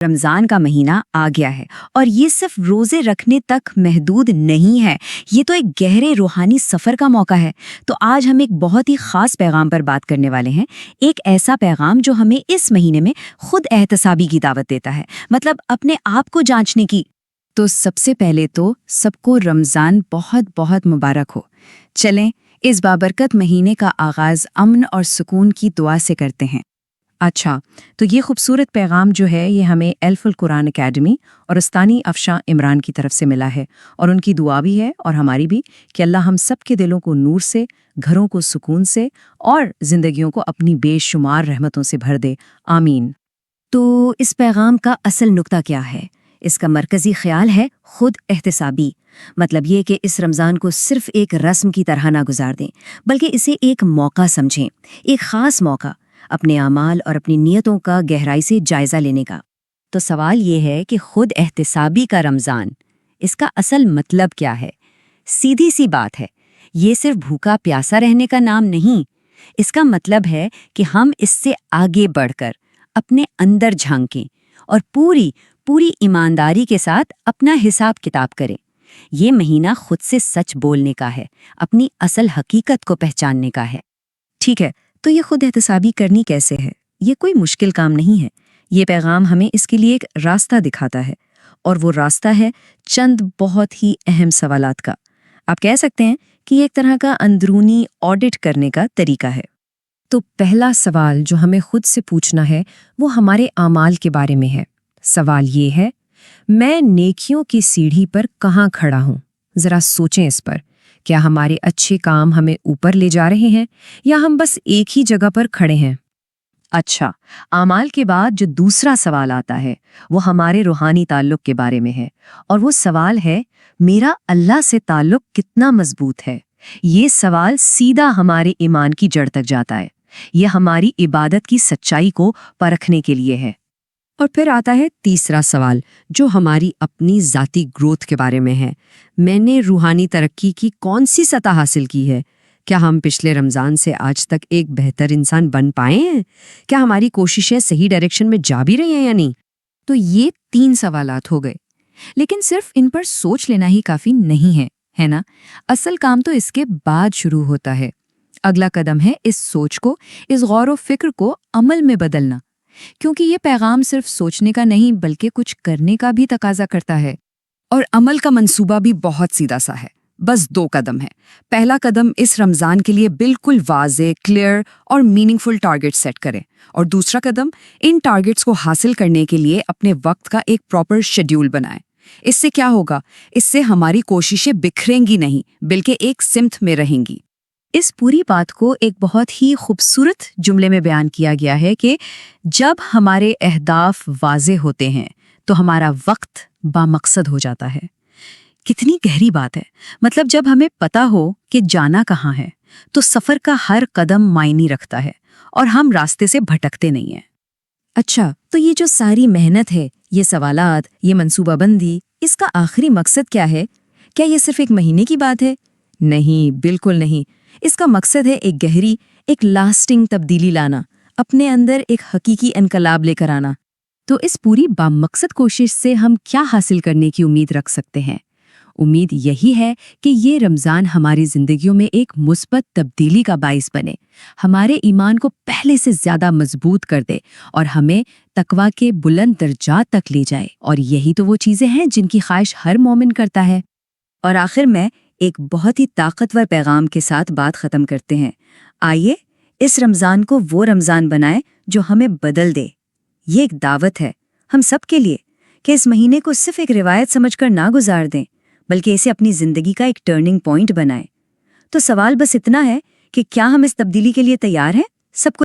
رمضان کا مہینہ آ گیا ہے اور یہ صرف روزے رکھنے تک محدود نہیں ہے، یہ تو ایک گہرے روحانی سفر کا موقع ہے۔ تو آج ہم ایک بہت ہی خاص پیغام پر بات کرنے والے ہیں، ایک ایسا پیغام جو ہمیں اس مہینے میں خود احتسابی کی دعوت دیتا ہے، مطلب اپنے آپ کو جانچنے کی۔ تو سب سے پہلے تو سب کو رمضان بہت بہت مبارک ہو۔ چلیں اس بابرکت مہینے کا آغاز امن اور سکون کی دعا سے کرتے ہیں۔ اچھا، تو یہ خوبصورت پیغام جو ہے یہ ہمیں ایلف القرآن اکیڈمی اور استانی افشاں عمران کی طرف سے ملا ہے، اور ان کی دعا بھی ہے اور ہماری بھی کہ اللہ ہم سب کے دلوں کو نور سے، گھروں کو سکون سے اور زندگیوں کو اپنی بے شمار رحمتوں سے بھر دے، آمین۔ تو اس پیغام کا اصل نقطہ کیا ہے؟ اس کا مرکزی خیال ہے خود احتسابی، مطلب یہ کہ اس رمضان کو صرف ایک رسم کی طرح نہ گزار دیں، بلکہ اسے ایک موقع سمجھیں، ایک خاص موقع اپنے اعمال اور اپنی نیتوں کا گہرائی سے جائزہ لینے کا۔ تو سوال یہ ہے کہ خود احتسابی کا رمضان، اس کا اصل مطلب کیا ہے؟ سیدھی سی بات ہے، یہ صرف بھوکا پیاسا رہنے کا نام نہیں، اس کا مطلب ہے کہ ہم اس سے آگے بڑھ کر اپنے اندر جھانکیں اور پوری ایمانداری کے ساتھ اپنا حساب کتاب کریں۔ یہ مہینہ خود سے سچ بولنے کا ہے، اپنی اصل حقیقت کو پہچاننے کا ہے۔ ٹھیک ہے، تو یہ خود احتسابی کرنی کیسے ہے؟ یہ کوئی مشکل کام نہیں ہے، یہ پیغام ہمیں اس کے لیے ایک راستہ دکھاتا ہے، اور وہ راستہ ہے چند بہت ہی اہم سوالات کا۔ آپ کہہ سکتے ہیں کہ یہ ایک طرح کا اندرونی آڈٹ کرنے کا طریقہ ہے۔ تو پہلا سوال جو ہمیں خود سے پوچھنا ہے وہ ہمارے اعمال کے بارے میں ہے۔ سوال یہ ہے، میں نیکیوں کی سیڑھی پر کہاں کھڑا ہوں؟ ذرا سوچیں اس پر۔ کیا ہمارے اچھے کام ہمیں اوپر لے جا رہے ہیں یا ہم بس ایک ہی جگہ پر کھڑے ہیں؟ اچھا، اعمال کے بعد جو دوسرا سوال آتا ہے وہ ہمارے روحانی تعلق کے بارے میں ہے، اور وہ سوال ہے، میرا اللہ سے تعلق کتنا مضبوط ہے؟ یہ سوال سیدھا ہمارے ایمان کی جڑ تک جاتا ہے، یہ ہماری عبادت کی سچائی کو پرکھنے کے لیے ہے۔ اور پھر آتا ہے تیسرا سوال جو ہماری اپنی ذاتی گروتھ کے بارے میں ہے۔ میں نے روحانی ترقی کی کون سی سطح حاصل کی ہے؟ کیا ہم پچھلے رمضان سے آج تک ایک بہتر انسان بن پائے ہیں؟ کیا ہماری کوششیں صحیح ڈائریکشن میں جا بھی رہی ہیں یا نہیں؟ تو یہ 3 سوالات ہو گئے، لیکن صرف ان پر سوچ لینا ہی کافی نہیں ہے نا؟ اصل کام تو اس کے بعد شروع ہوتا ہے۔ اگلا قدم ہے اس سوچ کو، اس غور و فکر کو عمل میں بدلنا، کیونکہ یہ پیغام صرف سوچنے کا نہیں بلکہ کچھ کرنے کا بھی تقاضا کرتا ہے۔ اور عمل کا منصوبہ بھی بہت سیدھا سا ہے، بس 2 قدم ہے۔ پہلا قدم اس رمضان کے لیے بالکل واضح، کلیئر اور میننگ فل ٹارگٹ سیٹ کریں، اور دوسرا قدم ان ٹارگٹس کو حاصل کرنے کے لیے اپنے وقت کا ایک پراپر شیڈیول بنائیں۔ اس سے کیا ہوگا؟ اس سے ہماری کوششیں بکھریں گی نہیں بلکہ ایک سمت میں رہیں گی۔ اس پوری بات کو ایک بہت ہی خوبصورت جملے میں بیان کیا گیا ہے کہ جب ہمارے اہداف واضح ہوتے ہیں تو ہمارا وقت بامقصد ہو جاتا ہے۔ کتنی گہری بات ہے، مطلب جب ہمیں پتہ ہو کہ جانا کہاں ہے تو سفر کا ہر قدم معنی رکھتا ہے اور ہم راستے سے بھٹکتے نہیں ہیں۔ اچھا، تو یہ جو ساری محنت ہے، یہ سوالات، یہ منصوبہ بندی، اس کا آخری مقصد کیا ہے؟ کیا یہ صرف ایک مہینے کی بات ہے؟ نہیں، بالکل نہیں۔ اس کا مقصد ہے ایک گہری، ایک لاسٹنگ تبدیلی لانا، اپنے اندر ایک حقیقی انقلاب لے کر آنا۔ تو اس پوری بامقصد کوشش سے ہم کیا حاصل کرنے کی امید رکھ سکتے ہیں؟ امید یہی ہے کہ یہ رمضان ہماری زندگیوں میں ایک مثبت تبدیلی کا باعث بنے، ہمارے ایمان کو پہلے سے زیادہ مضبوط کر دے اور ہمیں تقویٰ کے بلند درجات تک لے جائے، اور یہی تو وہ چیزیں ہیں جن کی خواہش ہر مومن کرتا ہے۔ اور آخر میں ایک بہت ہی طاقتور پیغام کے ساتھ بات ختم کرتے ہیں۔ آئیے اس رمضان کو وہ رمضان بنائیں جو ہمیں بدل دے۔ یہ ایک دعوت ہے ہم سب کے لیے کہ اس مہینے کو صرف ایک روایت سمجھ کر نہ گزار دیں، بلکہ اسے اپنی زندگی کا ایک ٹرننگ پوائنٹ بنائیں۔ تو سوال بس اتنا ہے کہ کیا ہم اس تبدیلی کے لیے تیار ہیں؟ سب کو